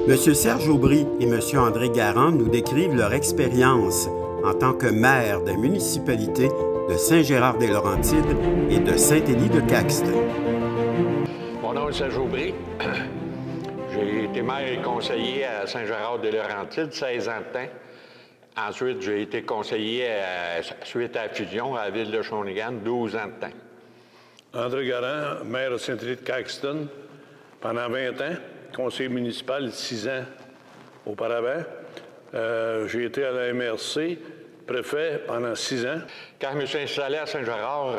M. Serge Aubry et M. André Garand nous décrivent leur expérience en tant que maire de municipalité de Saint-Gérard-des-Laurentides et de Saint-Élie-de-Caxton. Mon nom est Serge Aubry. J'ai été maire et conseiller à Saint-Gérard-des-Laurentides, 16 ans de temps. Ensuite, j'ai été conseiller suite à la fusion à la ville de Shawinigan, 12 ans de temps. André Garand, maire de Saint-Élie-de-Caxton, pendant 20 ans, conseiller municipal 6 ans auparavant. J'ai été à la MRC, préfet pendant 6 ans. Quand je me suis installé à Saint-Gérard,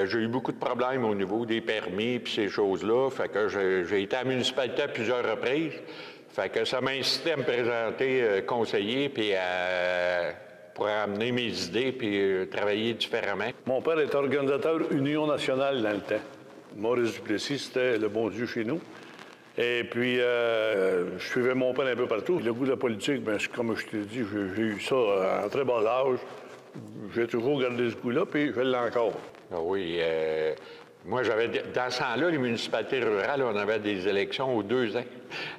j'ai eu beaucoup de problèmes au niveau des permis et ces choses-là. Fait que j'ai été à la municipalité à plusieurs reprises. Fait que ça m'a incité à me présenter conseiller puis pour amener mes idées puis travailler différemment. Mon père était organisateur Union nationale dans le temps. Maurice Duplessis, c'était le bon Dieu chez nous. Et puis, je suivais mon père un peu partout. Le goût de la politique, bien, comme je t'ai dit, j'ai eu ça en très bas âge. J'ai toujours gardé ce goût-là, puis je l'ai encore. Ah oui, moi, dans ce temps-là, les municipalités rurales, on avait des élections aux 2 ans.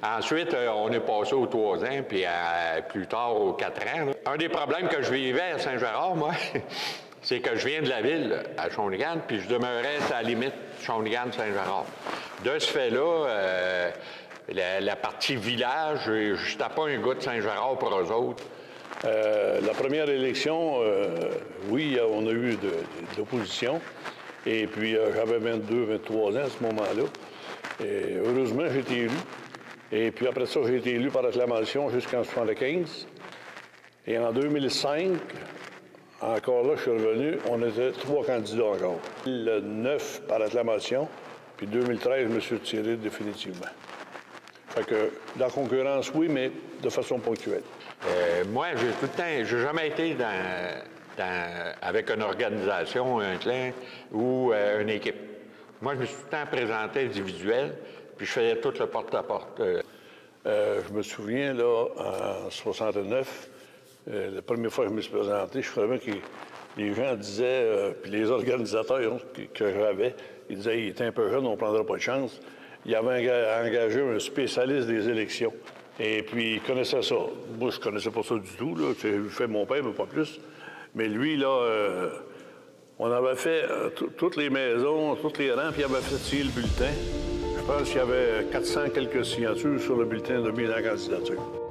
Ensuite, on est passé aux 3 ans, puis plus tard aux 4 ans. Un des problèmes que je vivais à Saint-Gérard, moi, c'est que je viens de la ville, à Shawinigan, puis je demeurais à la limite Shawinigan-Saint-Gérard. De ce fait-là, la partie village, je n'étais pas un gars de Saint-Gérard pour eux autres. La première élection, oui, on a eu de l'opposition. Et puis, j'avais 22, 23 ans à ce moment-là. Et heureusement, j'ai été élu. Et puis après ça, j'ai été élu par acclamation jusqu'en 1975. Et en 2005, encore là, je suis revenu, on était 3 candidats encore. Le 9 par acclamation, puis 2013, je me suis retiré définitivement. Fait que la concurrence, oui, mais de façon ponctuelle. Moi, j'ai tout le temps, j'ai jamais été avec une organisation, un clan ou une équipe. Moi, je me suis tout le temps présenté individuel, puis je faisais tout le porte-à-porte. Je me souviens, là, en 69, la première fois que je me suis présenté, je savais que les gens disaient, puis les organisateurs que j'avais, ils disaient, il était un peu jeune, on ne prendra pas de chance. Il avait engagé un spécialiste des élections. Et puis, il connaissait ça. Moi, je ne connaissais pas ça du tout, là. J'ai fait mon père, mais pas plus. Mais lui, là, on avait fait toutes les maisons, tous les rangs, puis il avait fait signer le bulletin. Je pense qu'il y avait 400 quelques signatures sur le bulletin de mise en candidature.